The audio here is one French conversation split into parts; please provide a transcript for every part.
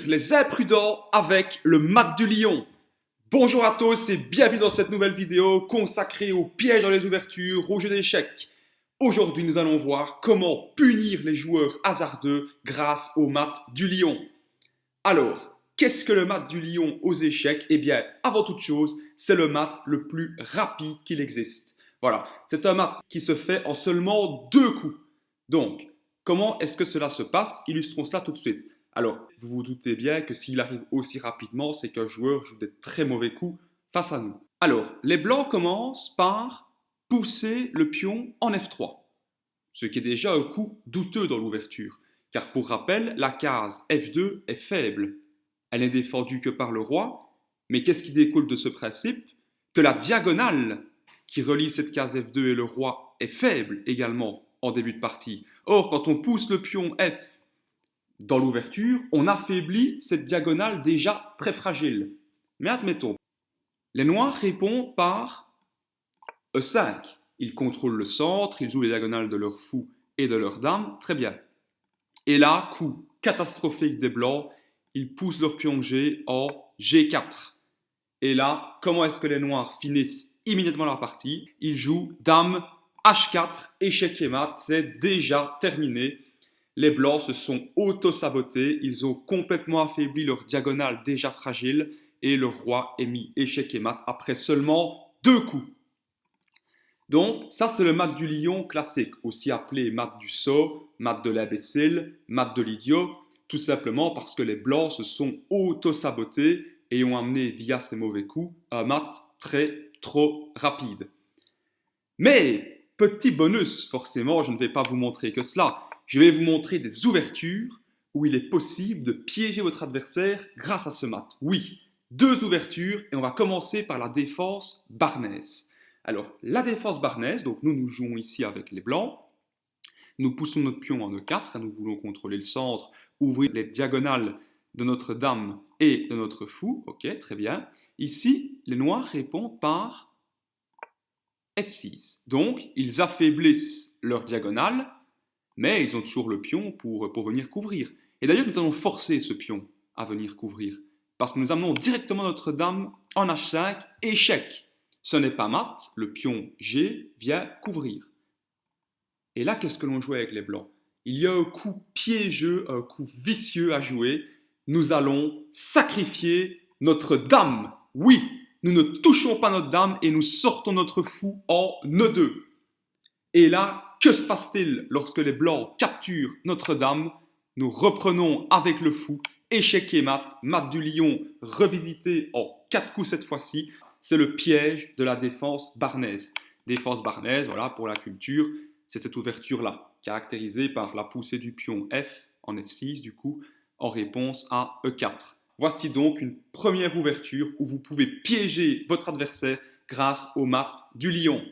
punir les imprudents avec le mat du lion. Bonjour à tous et bienvenue dans cette nouvelle vidéo consacrée aux pièges dans les ouvertures, aux jeux d'échecs. Aujourd'hui, nous allons voir comment punir les joueurs hasardeux grâce au mat du lion. Alors, qu'est-ce que le mat du lion aux échecs? Eh bien, avant toute chose, c'est le mat le plus rapide qu'il existe. Voilà, c'est un mat qui se fait en seulement 2 coups. Donc, comment est-ce que cela se passe? Illustrons cela tout de suite. Alors, vous vous doutez bien que s'il arrive aussi rapidement, c'est qu'un joueur joue des très mauvais coups face à nous. Alors, les blancs commencent par pousser le pion en F3, ce qui est déjà un coup douteux dans l'ouverture, car pour rappel, la case F2 est faible. Elle n'est défendue que par le roi, mais qu'est-ce qui découle de ce principe? Que la diagonale qui relie cette case F2 et le roi est faible également en début de partie. Or, quand on pousse le pion F dans l'ouverture, on affaiblit cette diagonale déjà très fragile. Mais admettons, les noirs répondent par E5. Ils contrôlent le centre, ils jouent les diagonales de leur fou et de leur dame, très bien. Et là, coup catastrophique des blancs, ils poussent leur pion G en G4. Et là, comment est-ce que les noirs finissent immédiatement la partie? Ils jouent dame H4, échec et mat, c'est déjà terminé. Les blancs se sont auto-sabotés, ils ont complètement affaibli leur diagonale déjà fragile et le roi est mis échec et mat après seulement 2 coups. Donc ça c'est le mat du lion classique, aussi appelé mat du sot, mat de l'imbécile, mat de l'idiot, tout simplement parce que les blancs se sont auto-sabotés et ont amené via ces mauvais coups un mat trop rapide. Mais petit bonus, forcément je ne vais pas vous montrer que cela. Je vais vous montrer des ouvertures où il est possible de piéger votre adversaire grâce à ce mat. Oui, 2 ouvertures et on va commencer par la défense barnaise. Alors, la défense barnaise, donc nous jouons ici avec les blancs. Nous poussons notre pion en E4, nous voulons contrôler le centre, ouvrir les diagonales de notre dame et de notre fou. Ok, très bien. Ici, les noirs répondent par F6. Donc, ils affaiblissent leur diagonale, mais ils ont toujours le pion pour venir couvrir. Et d'ailleurs, nous allons forcer ce pion à venir couvrir, parce que nous amenons directement notre dame en H5, échec. Ce n'est pas mat, le pion G vient couvrir. Et là, qu'est-ce que l'on joue avec les blancs? Il y a un coup piégeux, un coup vicieux à jouer. Nous allons sacrifier notre dame. Oui, nous ne touchons pas notre dame et nous sortons notre fou en E2. Et là, que se passe-t-il lorsque les blancs capturent notre dame? Nous reprenons avec le fou, échec et mat, mat du lion revisité en 4 coups cette fois-ci. C'est le piège de la défense barnaise. Défense barnaise, voilà, pour la culture, c'est cette ouverture-là, caractérisée par la poussée du pion F en F6, du coup, en réponse à E4. Voici donc une première ouverture où vous pouvez piéger votre adversaire grâce au mat du lion.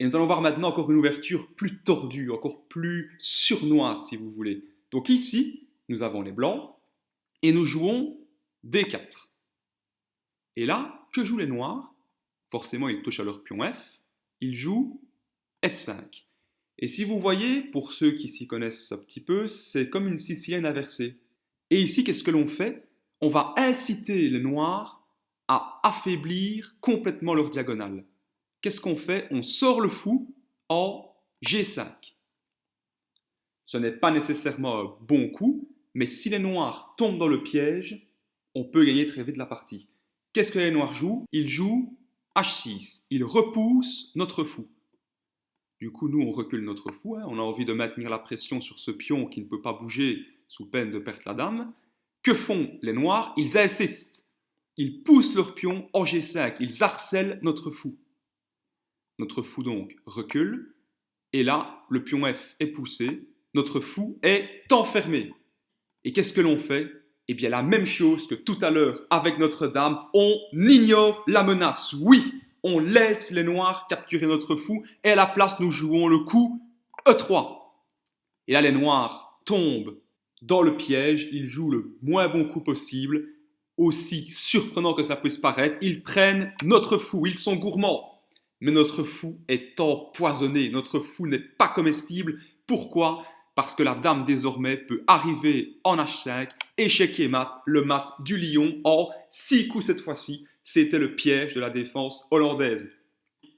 Et nous allons voir maintenant encore une ouverture plus tordue, encore plus surnoise si vous voulez. Donc ici, nous avons les blancs et nous jouons D4. Et là, que jouent les noirs? Forcément, ils touchent à leur pion F, ils jouent F5. Et si vous voyez, pour ceux qui s'y connaissent un petit peu, c'est comme une sicilienne inversée. Et ici, qu'est-ce que l'on fait? On va inciter les noirs à affaiblir complètement leur diagonale. Qu'est-ce qu'on fait? On sort le fou en G5. Ce n'est pas nécessairement un bon coup, mais si les noirs tombent dans le piège, on peut gagner très vite la partie. Qu'est-ce que les noirs jouent? Ils jouent H6. Ils repoussent notre fou. Du coup, nous, on recule notre fou. On a envie de maintenir la pression sur ce pion qui ne peut pas bouger sous peine de perdre la dame. Que font les noirs? Ils insistent. Ils poussent leur pion en G5. Ils harcèlent notre fou. Notre fou donc recule, et là, le pion F est poussé, notre fou est enfermé. Et qu'est-ce que l'on fait? Eh bien, la même chose que tout à l'heure avec notre dame, on ignore la menace. Oui, on laisse les noirs capturer notre fou, et à la place, nous jouons le coup E3. Et là, les noirs tombent dans le piège, ils jouent le moins bon coup possible, aussi surprenant que cela puisse paraître, ils prennent notre fou, ils sont gourmands. Mais notre fou est empoisonné, notre fou n'est pas comestible. Pourquoi? parce que la dame désormais peut arriver en H5, échec et mat, le mat du lion en 6 coups cette fois-ci. C'était le piège de la défense hollandaise.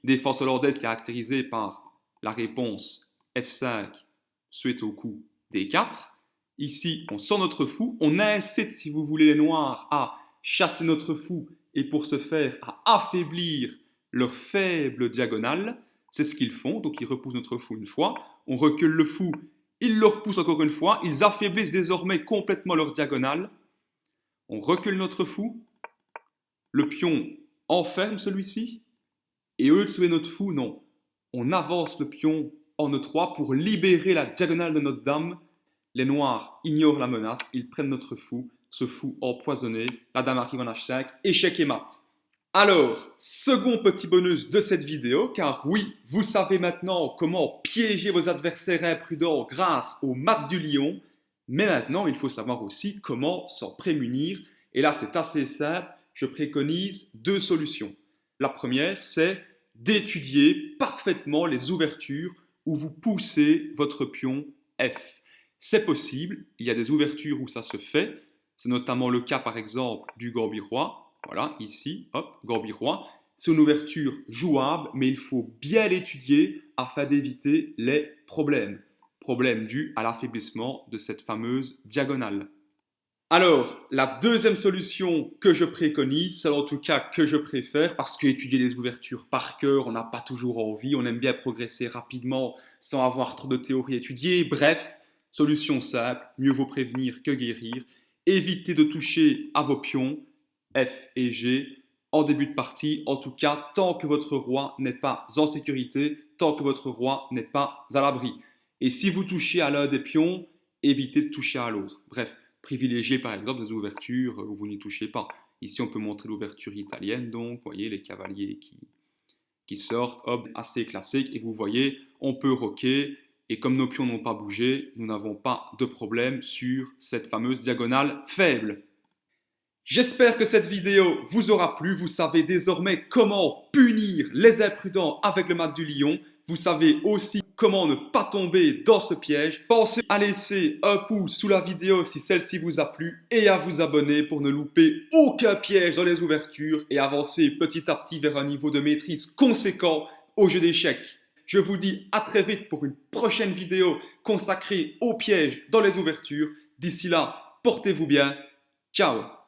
Défense hollandaise caractérisée par la réponse F5 suite au coup D4. Ici, on sort notre fou, on incite, si vous voulez, les noirs à chasser notre fou et pour ce faire, à affaiblir leur faible diagonale. C'est ce qu'ils font, donc ils repoussent notre fou une fois, on recule le fou, ils le repoussent encore une fois, ils affaiblissent désormais complètement leur diagonale. On recule notre fou, le pion enferme celui-ci, et au lieu de tuer notre fou, non, on avance le pion en E3 pour libérer la diagonale de notre dame. Les noirs ignorent la menace, ils prennent notre fou, ce fou empoisonné, la dame arrive en H5, échec et mat. Alors, second petit bonus de cette vidéo, car oui, vous savez maintenant comment piéger vos adversaires imprudents grâce au mat du lion, mais maintenant il faut savoir aussi comment s'en prémunir, et là c'est assez simple, je préconise 2 solutions. La première, c'est d'étudier parfaitement les ouvertures où vous poussez votre pion F. C'est possible, il y a des ouvertures où ça se fait, c'est notamment le cas par exemple du Gambi-Roi. Voilà, ici, hop, Gambi-Roi. C'est une ouverture jouable, mais il faut bien l'étudier afin d'éviter les problèmes. Problèmes dus à l'affaiblissement de cette fameuse diagonale. Alors, la deuxième solution que je préconise, c'est en tout cas que je préfère, parce qu'étudier les ouvertures par cœur, on n'a pas toujours envie, on aime bien progresser rapidement sans avoir trop de théorie étudiée. Bref, solution simple, mieux vaut prévenir que guérir. Évitez de toucher à vos pions, F et G, en début de partie, en tout cas tant que votre roi n'est pas en sécurité, tant que votre roi n'est pas à l'abri. Et si vous touchez à l'un des pions, évitez de toucher à l'autre. Bref, privilégiez par exemple des ouvertures où vous n'y touchez pas. Ici, on peut montrer l'ouverture italienne, donc, vous voyez, les cavaliers qui sortent, hop, assez classique, et vous voyez, on peut roquer, et comme nos pions n'ont pas bougé, nous n'avons pas de problème sur cette fameuse diagonale faible. J'espère que cette vidéo vous aura plu. Vous savez désormais comment punir les imprudents avec le mat du lion. Vous savez aussi comment ne pas tomber dans ce piège. Pensez à laisser un pouce sous la vidéo si celle-ci vous a plu et à vous abonner pour ne louper aucun piège dans les ouvertures et avancer petit à petit vers un niveau de maîtrise conséquent au jeu d'échecs. Je vous dis à très vite pour une prochaine vidéo consacrée aux pièges dans les ouvertures. D'ici là, portez-vous bien. Ciao!